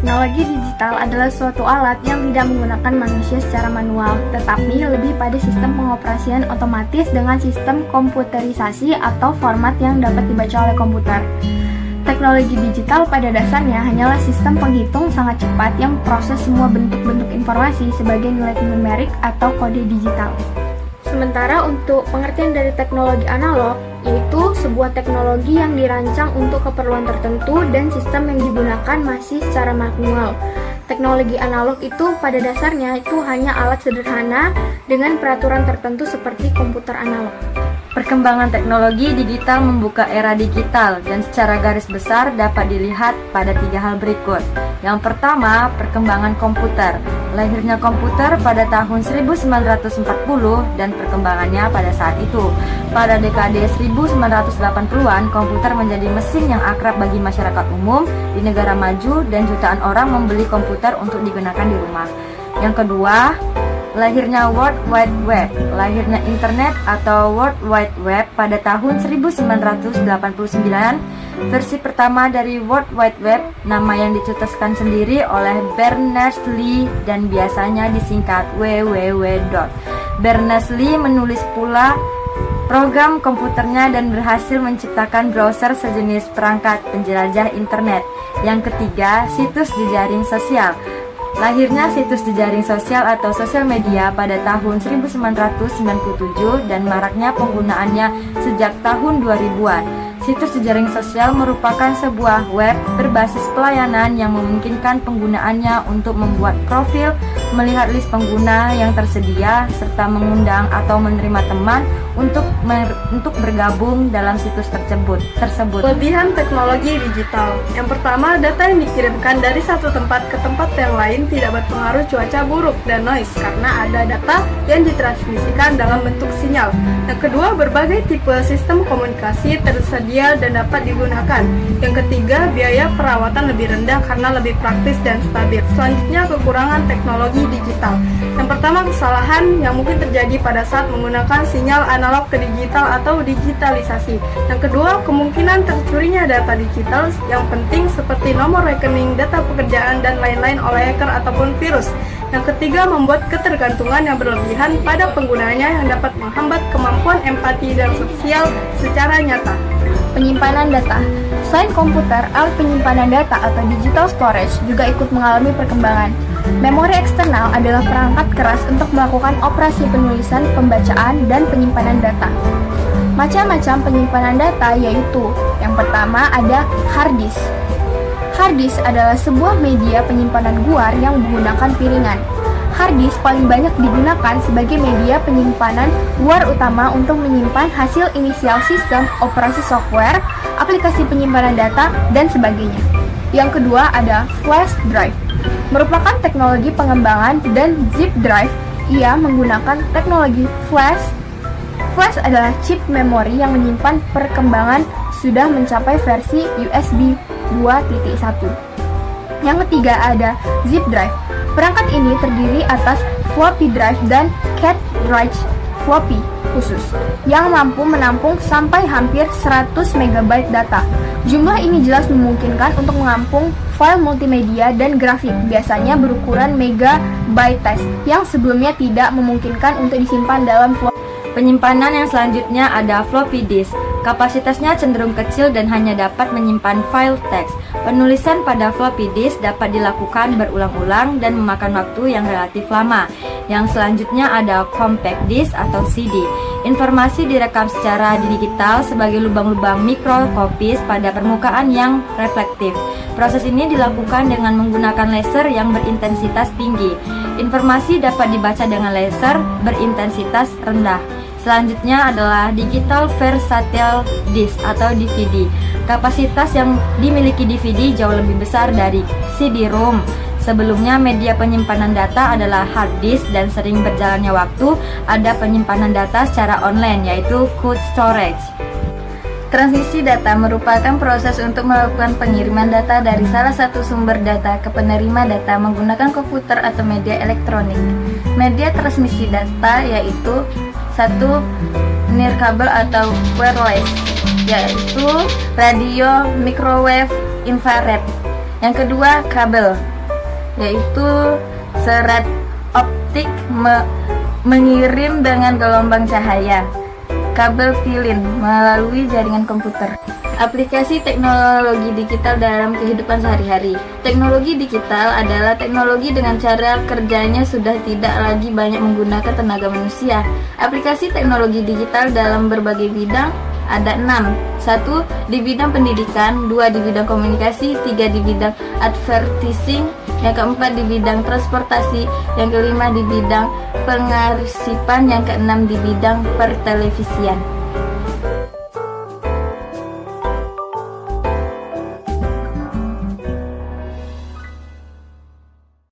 Teknologi digital adalah suatu alat yang tidak menggunakan manusia secara manual, tetapi lebih pada sistem pengoperasian otomatis dengan sistem komputerisasi atau format yang dapat dibaca oleh komputer. Teknologi digital pada dasarnya hanyalah sistem penghitung sangat cepat yang proses semua bentuk-bentuk informasi sebagai nilai numerik atau kode digital. Sementara untuk pengertian dari teknologi analog, yaitu sebuah teknologi yang dirancang untuk keperluan tertentu dan sistem yang digunakan masih secara manual. Teknologi analog itu pada dasarnya itu hanya alat sederhana dengan peraturan tertentu seperti komputer analog. Perkembangan teknologi digital membuka era digital dan secara garis besar dapat dilihat pada 3 hal berikut. Yang pertama, perkembangan komputer. Lahirnya komputer pada tahun 1940 dan perkembangannya pada saat itu. Pada dekade 1980-an, komputer menjadi mesin yang akrab bagi masyarakat umum di negara maju dan jutaan orang membeli komputer untuk digunakan di rumah. Yang kedua, lahirnya World Wide Web. Lahirnya internet atau World Wide Web pada tahun 1989. Versi pertama dari World Wide Web, nama yang dicetuskan sendiri oleh Berners-Lee dan biasanya disingkat www. Berners-Lee menulis pula program komputernya dan berhasil menciptakan browser sejenis perangkat penjelajah internet. Yang ketiga, situs jejaring sosial. Lahirnya situs jejaring sosial atau sosial media pada tahun 1997 dan maraknya penggunaannya sejak tahun 2000-an. Situs jejaring sosial merupakan sebuah web berbasis pelayanan yang memungkinkan penggunaannya untuk membuat profil, melihat list pengguna yang tersedia, serta mengundang atau menerima teman untuk bergabung dalam situs tersebut. Kelebihan teknologi digital. Yang pertama, data yang dikirimkan dari satu tempat ke tempat yang lain tidak berpengaruh cuaca buruk dan noise karena ada data yang ditransmisikan dalam bentuk sinyal. Yang kedua, berbagai tipe sistem komunikasi tersedia dan dapat digunakan. Yang ketiga, biaya perawatan lebih rendah karena lebih praktis dan stabil. Selanjutnya, kekurangan teknologi digital. Yang pertama, kesalahan yang mungkin terjadi pada saat menggunakan sinyal analog ke digital atau digitalisasi. Yang kedua, kemungkinan tercurinya data digital yang penting seperti nomor rekening, data pekerjaan, dan lain-lain oleh hacker ataupun virus. Yang ketiga, membuat ketergantungan yang berlebihan pada penggunanya yang dapat menghambat kemampuan empati dan sosial secara nyata. Penyimpanan data. Selain komputer, alat penyimpanan data atau digital storage juga ikut mengalami perkembangan. Memori eksternal adalah perangkat keras untuk melakukan operasi penulisan, pembacaan, dan penyimpanan data. Macam-macam penyimpanan data yaitu, yang pertama ada hard disk. Hard disk adalah sebuah media penyimpanan guar yang menggunakan piringan. Hard disk paling banyak digunakan sebagai media penyimpanan guar utama untuk menyimpan hasil inisial sistem, operasi software, aplikasi penyimpanan data, dan sebagainya. Yang kedua ada flash drive. Merupakan teknologi pengembangan dan zip drive, ia menggunakan teknologi flash. Flash adalah chip memori yang menyimpan perkembangan sudah mencapai versi USB 2.1. Yang ketiga ada zip drive. Perangkat ini terdiri atas floppy drive dan cartridge floppy khusus yang mampu menampung sampai hampir 100 MB data. Jumlah ini jelas memungkinkan untuk menampung file multimedia dan grafik, biasanya berukuran megabytes yang sebelumnya tidak memungkinkan untuk disimpan dalam floppy. Penyimpanan yang selanjutnya ada floppy disk. Kapasitasnya cenderung kecil dan hanya dapat menyimpan file teks. Penulisan pada floppy disk dapat dilakukan berulang-ulang dan memakan waktu yang relatif lama. Yang selanjutnya ada compact disk atau CD. Informasi direkam secara digital sebagai lubang-lubang mikrokopis pada permukaan yang reflektif. Proses ini dilakukan dengan menggunakan laser yang berintensitas tinggi. Informasi dapat dibaca dengan laser berintensitas rendah. Selanjutnya adalah Digital Versatile Disk atau DVD. Kapasitas yang dimiliki DVD jauh lebih besar dari CD-ROM. Sebelumnya media penyimpanan data adalah hard disk dan sering berjalannya waktu ada penyimpanan data secara online yaitu cold storage. Transmisi data merupakan proses untuk melakukan pengiriman data dari salah satu sumber data ke penerima data menggunakan komputer atau media elektronik. Media transmisi data yaitu satu, nirkabel atau wireless, yaitu radio, microwave, infrared. Yang kedua, kabel, yaitu serat optik mengirim dengan gelombang cahaya. Kabel pilin melalui jaringan komputer. Aplikasi teknologi digital dalam kehidupan sehari-hari. Teknologi digital adalah teknologi dengan cara kerjanya sudah tidak lagi banyak menggunakan tenaga manusia. Aplikasi teknologi digital dalam berbagai bidang ada 6. 1. Di bidang pendidikan, 2. Di bidang komunikasi, 3. Di bidang advertising, yang keempat di bidang transportasi, yang kelima di bidang pengarsipan, yang keenam di bidang pertelevisian.